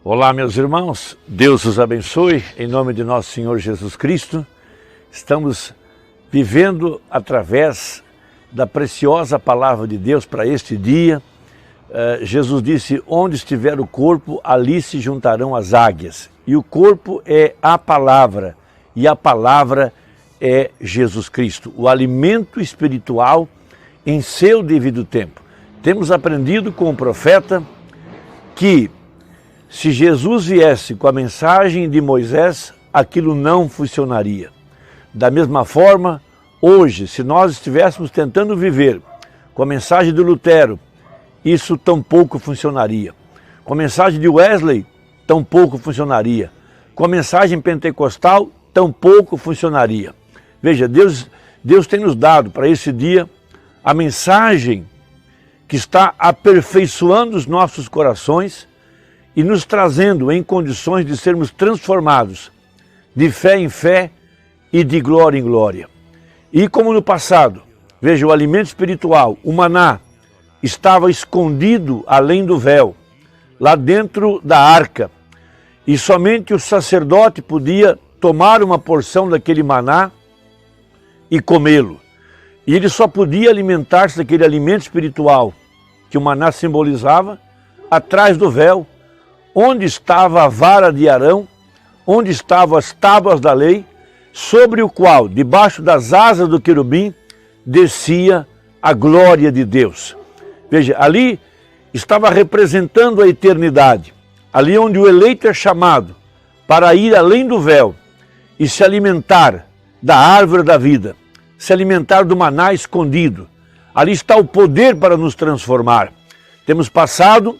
Olá, meus irmãos, Deus os abençoe, em nome de nosso Senhor Jesus Cristo. Estamos vivendo através da preciosa palavra de Deus para este dia. Jesus disse, onde estiver o corpo, ali se juntarão as águias. E o corpo é a palavra, e a palavra é Jesus Cristo, o alimento espiritual em seu devido tempo. Temos aprendido com o profeta que se Jesus viesse com a mensagem de Moisés, aquilo não funcionaria. Da mesma forma, hoje, se nós estivéssemos tentando viver com a mensagem de Lutero, isso tampouco funcionaria. Com a mensagem de Wesley, tampouco funcionaria. Com a mensagem pentecostal, tampouco funcionaria. Veja, Deus tem nos dado para esse dia a mensagem que está aperfeiçoando os nossos corações e nos trazendo em condições de sermos transformados de fé em fé e de glória em glória. E como no passado, veja, o alimento espiritual, o maná, estava escondido além do véu, lá dentro da arca, e somente o sacerdote podia tomar uma porção daquele maná e comê-lo. E ele só podia alimentar-se daquele alimento espiritual que o maná simbolizava atrás do véu, onde estava a vara de Arão, onde estavam as tábuas da lei, sobre o qual, debaixo das asas do querubim, descia a glória de Deus. Veja, ali estava representando a eternidade, ali onde o eleito é chamado para ir além do véu e se alimentar da árvore da vida, se alimentar do maná escondido. Ali está o poder para nos transformar. Temos passado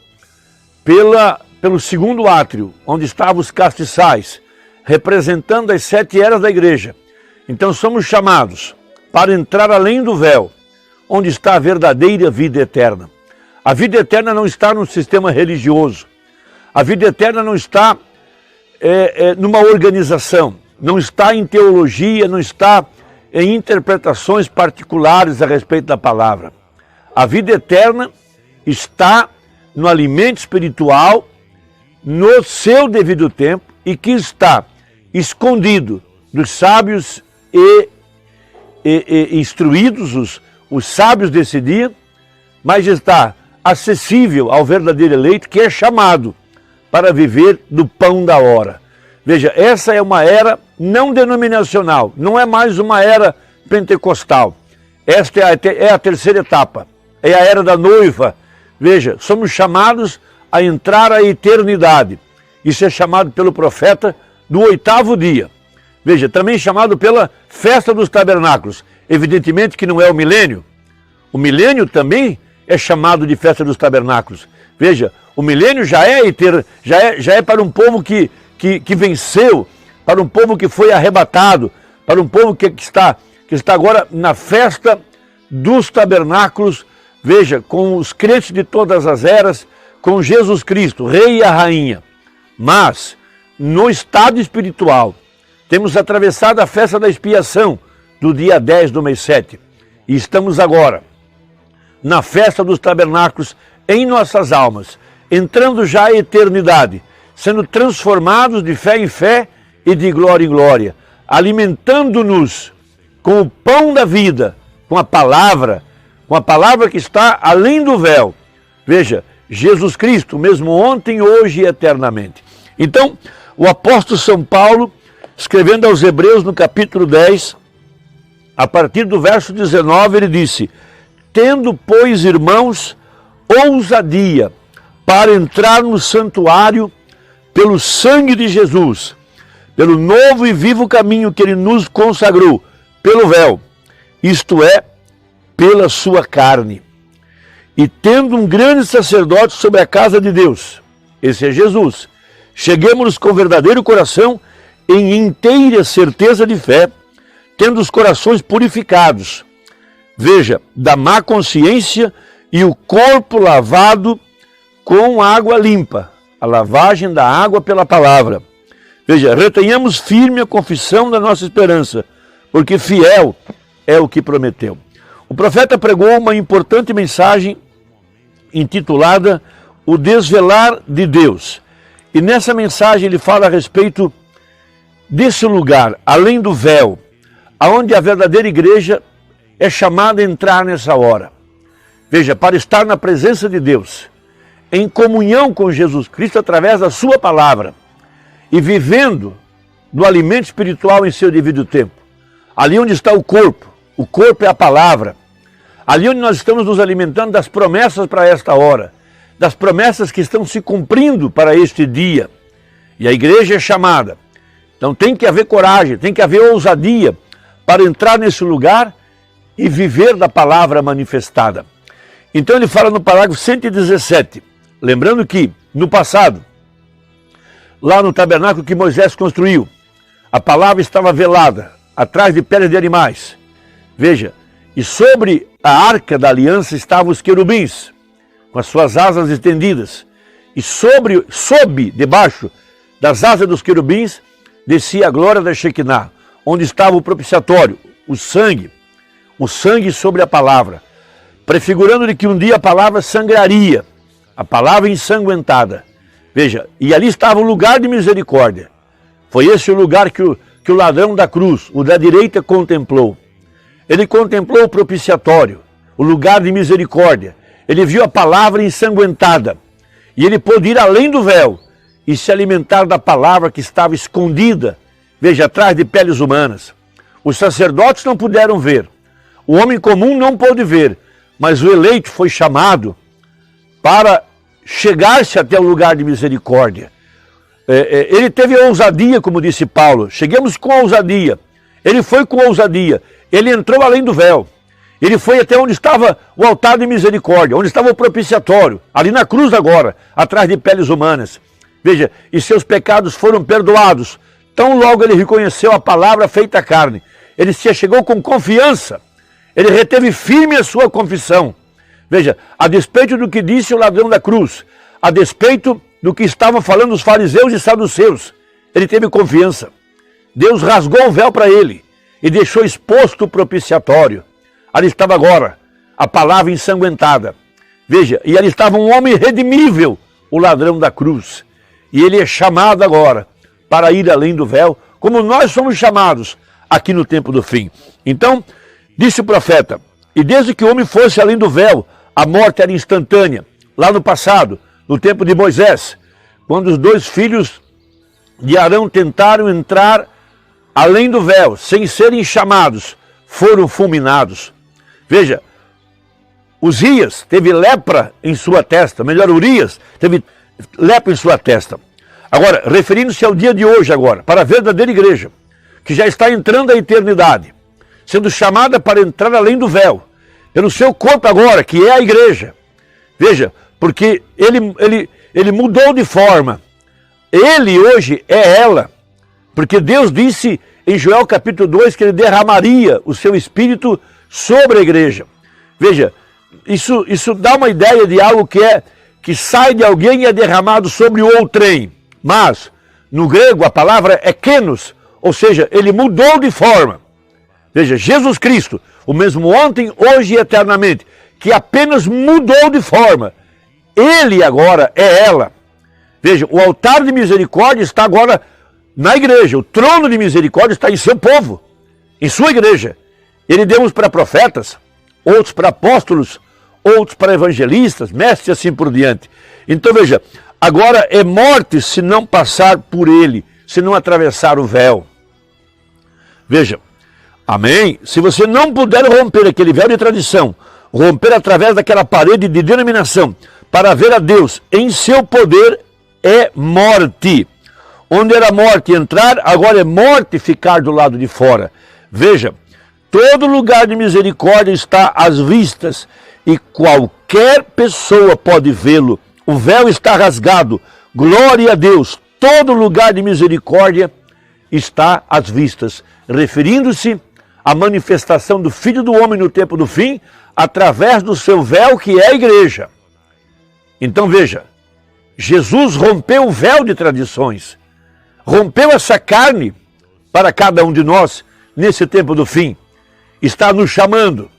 pelo segundo átrio, onde estavam os castiçais, representando as 7 eras da igreja. Então somos chamados para entrar além do véu, onde está a verdadeira vida eterna. A vida eterna não está num sistema religioso. A vida eterna não está numa organização, não está em teologia, não está em interpretações particulares a respeito da palavra. A vida eterna está no alimento espiritual, no seu devido tempo, e que está escondido dos sábios e instruídos, os sábios desse dia, mas está acessível ao verdadeiro eleito, que é chamado para viver do pão da hora. Veja, essa é uma era não denominacional, não é mais uma era pentecostal. Esta é a terceira etapa, é a era da noiva. Veja, somos chamados a entrar à eternidade. Isso é chamado pelo profeta do 8º dia. Veja, também chamado pela festa dos tabernáculos. Evidentemente que não é o milênio. O milênio também é chamado de festa dos tabernáculos. Veja, o milênio já é para um povo que venceu, para um povo que foi arrebatado, para um povo que está agora na festa dos tabernáculos. Veja, com os crentes de todas as eras, com Jesus Cristo, Rei e a Rainha. Mas, no estado espiritual, temos atravessado a festa da expiação do dia 10 do mês 7. E estamos agora na festa dos tabernáculos em nossas almas, entrando já à eternidade, sendo transformados de fé em fé e de glória em glória, alimentando-nos com o pão da vida, com a palavra que está além do véu. Veja, Jesus Cristo, mesmo ontem, hoje e eternamente. Então, o apóstolo São Paulo, escrevendo aos Hebreus no capítulo 10, a partir do verso 19, ele disse, tendo, pois, irmãos, ousadia para entrar no santuário pelo sangue de Jesus, pelo novo e vivo caminho que ele nos consagrou, pelo véu, isto é, pela sua carne. E tendo um grande sacerdote sobre a casa de Deus, esse é Jesus, cheguemos com verdadeiro coração em inteira certeza de fé, tendo os corações purificados, veja, da má consciência e o corpo lavado com água limpa, a lavagem da água pela palavra. Veja, retenhamos firme a confissão da nossa esperança, porque fiel é o que prometeu. O profeta pregou uma importante mensagem intitulada O Desvelar de Deus. E nessa mensagem ele fala a respeito desse lugar, além do véu, aonde a verdadeira igreja é chamada a entrar nessa hora. Veja, para estar na presença de Deus, em comunhão com Jesus Cristo através da sua palavra e vivendo do alimento espiritual em seu devido tempo. Ali onde está o corpo é a palavra. Ali onde nós estamos nos alimentando das promessas para esta hora, das promessas que estão se cumprindo para este dia. E a igreja é chamada. Então tem que haver coragem, tem que haver ousadia para entrar nesse lugar e viver da palavra manifestada. Então ele fala no parágrafo 117, lembrando que no passado, lá no tabernáculo que Moisés construiu, a palavra estava velada, atrás de peles de animais. Veja, e sobre a arca da aliança estavam os querubins, com as suas asas estendidas. E debaixo das asas dos querubins, descia a glória da Shekinah, onde estava o propiciatório, o sangue sobre a palavra, prefigurando de que um dia a palavra sangraria, a palavra ensanguentada. Veja, e ali estava o lugar de misericórdia. Foi esse o lugar que o ladrão da cruz, o da direita, contemplou. Ele contemplou o propiciatório, o lugar de misericórdia. Ele viu a palavra ensanguentada. E ele pôde ir além do véu e se alimentar da palavra que estava escondida, veja, atrás de peles humanas. Os sacerdotes não puderam ver. O homem comum não pôde ver. Mas o eleito foi chamado para chegar-se até o lugar de misericórdia. Ele teve ousadia, como disse Paulo. Chegamos com ousadia. Ele foi com ousadia. Ele entrou além do véu. Ele foi até onde estava o altar de misericórdia, onde estava o propiciatório, ali na cruz agora, atrás de peles humanas. Veja, e seus pecados foram perdoados. Tão logo ele reconheceu a palavra feita carne. Ele se chegou com confiança. Ele reteve firme a sua confissão. Veja, a despeito do que disse o ladrão da cruz, a despeito do que estavam falando os fariseus e saduceus, ele teve confiança. Deus rasgou o véu para ele e deixou exposto o propiciatório. Ali estava agora a palavra ensanguentada. Veja, e ali estava um homem redimível, o ladrão da cruz. E ele é chamado agora para ir além do véu, como nós somos chamados aqui no tempo do fim. Então, disse o profeta, e desde que o homem fosse além do véu, a morte era instantânea. Lá no passado, no tempo de Moisés, quando os dois filhos de Arão tentaram entrar além do véu, sem serem chamados, foram fulminados. Veja, Uzias teve lepra em sua testa, melhor, Urias teve lepra em sua testa. Agora, referindo-se ao dia de hoje agora, para a verdadeira igreja, que já está entrando à eternidade, sendo chamada para entrar além do véu, pelo seu corpo agora, que é a igreja. Veja, porque ele mudou de forma. Ele hoje é ela. Porque Deus disse em Joel capítulo 2 que ele derramaria o seu espírito sobre a igreja. Veja, isso dá uma ideia de algo que sai de alguém e é derramado sobre o outrem. Mas, no grego, a palavra é kenos, ou seja, ele mudou de forma. Veja, Jesus Cristo, o mesmo ontem, hoje e eternamente, que apenas mudou de forma. Ele agora é ela. Veja, o altar de misericórdia está agora na igreja. O trono de misericórdia está em seu povo, em sua igreja. Ele deu uns para profetas, outros para apóstolos, outros para evangelistas, mestres e assim por diante. Então veja, agora é morte se não passar por ele, se não atravessar o véu. Veja, amém? Se você não puder romper aquele véu de tradição, romper através daquela parede de denominação, para ver a Deus em seu poder, é morte. Onde era morte entrar, agora é morte ficar do lado de fora. Veja, todo lugar de misericórdia está às vistas e qualquer pessoa pode vê-lo. O véu está rasgado. Glória a Deus. Todo lugar de misericórdia está às vistas, referindo-se à manifestação do Filho do Homem no tempo do fim, através do seu véu que é a igreja. Então veja, Jesus rompeu o véu de tradições, rompeu essa carne para cada um de nós nesse tempo do fim. Está nos chamando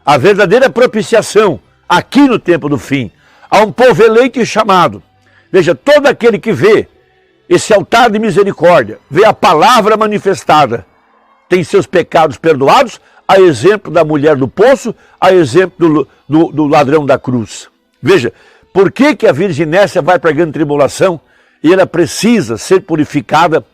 a verdadeira propiciação aqui no tempo do fim. Há um povo eleito e chamado. Veja, todo aquele que vê esse altar de misericórdia, vê a palavra manifestada, tem seus pecados perdoados, a exemplo da mulher do poço, a exemplo do ladrão da cruz. Veja, por que a virginécia vai para a grande tribulação e ela precisa ser purificada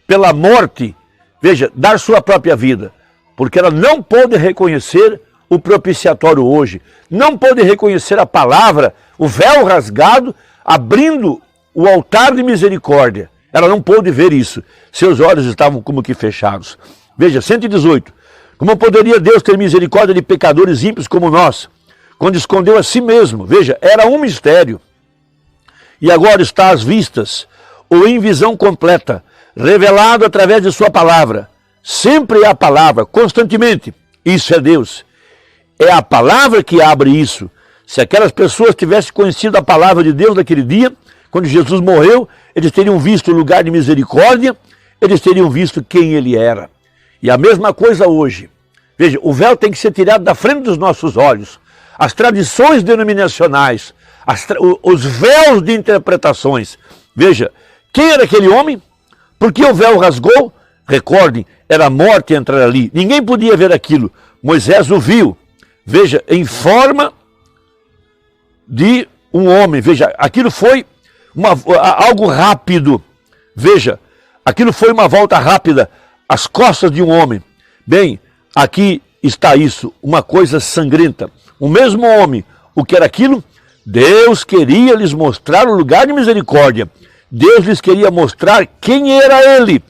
pela morte? Veja, dar sua própria vida, porque ela não pôde reconhecer o propiciatório hoje, não pôde reconhecer a palavra, o véu rasgado, abrindo o altar de misericórdia. Ela não pôde ver isso, seus olhos estavam como que fechados. Veja, 118. Como poderia Deus ter misericórdia de pecadores ímpios como nós, quando escondeu a si mesmo? Veja, era um mistério. E agora está às vistas, ou em visão completa, revelado através de sua palavra. Sempre é a palavra, constantemente. Isso é Deus. É a palavra que abre isso. Se aquelas pessoas tivessem conhecido a palavra de Deus naquele dia, quando Jesus morreu, eles teriam visto o lugar de misericórdia, eles teriam visto quem ele era. E a mesma coisa hoje. Veja, o véu tem que ser tirado da frente dos nossos olhos. As tradições denominacionais, os véus de interpretações. Veja, quem era aquele homem? Por que o véu rasgou? Recordem, era a morte entrar ali. Ninguém podia ver aquilo. Moisés o viu. Veja, em forma de um homem. Veja, aquilo foi algo rápido. Veja, aquilo foi uma volta rápida às costas de um homem. Bem, aqui está isso, uma coisa sangrenta. O mesmo homem, o que era aquilo? Deus queria lhes mostrar o lugar de misericórdia. Deus lhes queria mostrar quem era ele.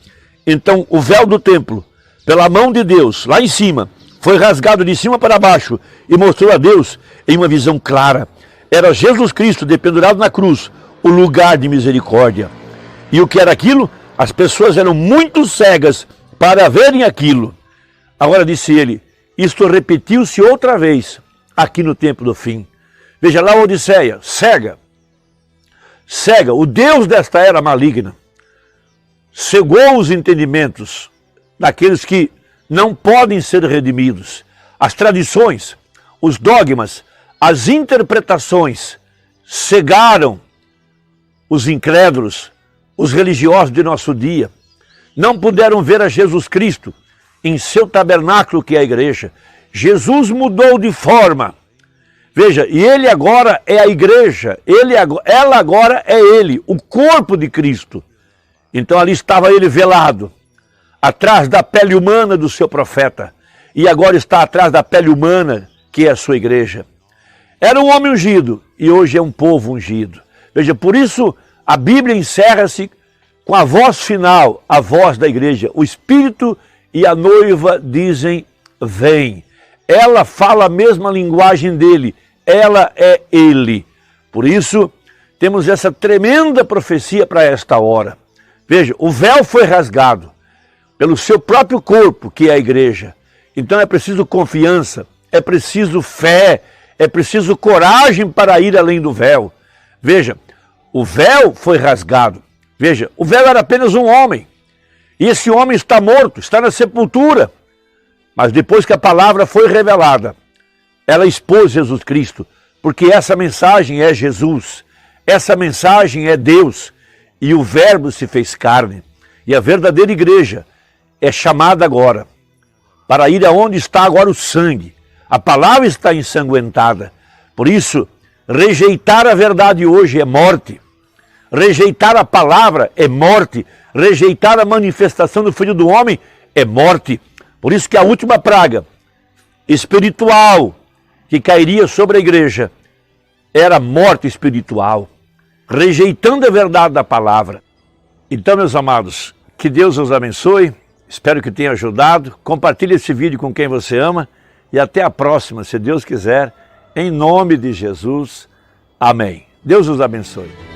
Então, o véu do templo, pela mão de Deus, lá em cima, foi rasgado de cima para baixo e mostrou a Deus em uma visão clara. Era Jesus Cristo dependurado na cruz, o lugar de misericórdia. E o que era aquilo? As pessoas eram muito cegas para verem aquilo. Agora disse ele, isto repetiu-se outra vez aqui no tempo do fim. Veja lá, Odisseia, cega, o Deus desta era maligna, cegou os entendimentos daqueles que não podem ser redimidos. As tradições, os dogmas, as interpretações cegaram os incrédulos, os religiosos de nosso dia. Não puderam ver a Jesus Cristo em seu tabernáculo, que é a igreja. Jesus mudou de forma. Veja, e ele agora é a igreja, ela agora é ele, o corpo de Cristo. Então ali estava ele velado, atrás da pele humana do seu profeta, e agora está atrás da pele humana, que é a sua igreja. Era um homem ungido, e hoje é um povo ungido. Veja, por isso a Bíblia encerra-se com a voz final, a voz da igreja. O Espírito e a noiva dizem, vem. Ela fala a mesma linguagem dele, ela é ele. Por isso, temos essa tremenda profecia para esta hora. Veja, o véu foi rasgado pelo seu próprio corpo, que é a igreja. Então é preciso confiança, é preciso fé, é preciso coragem para ir além do véu. Veja, o véu foi rasgado. Veja, o véu era apenas um homem. E esse homem está morto, está na sepultura. Mas depois que a palavra foi revelada, ela expôs Jesus Cristo, porque essa mensagem é Jesus, essa mensagem é Deus, e o Verbo se fez carne. E a verdadeira igreja é chamada agora para ir aonde está agora o sangue. A palavra está ensanguentada. Por isso, rejeitar a verdade hoje é morte. Rejeitar a palavra é morte. Rejeitar a manifestação do Filho do Homem é morte. Por isso que a última praga espiritual que cairia sobre a igreja era a morte espiritual, rejeitando a verdade da palavra. Então, meus amados, que Deus os abençoe, espero que tenha ajudado, compartilhe esse vídeo com quem você ama e até a próxima, se Deus quiser, em nome de Jesus. Amém. Deus os abençoe.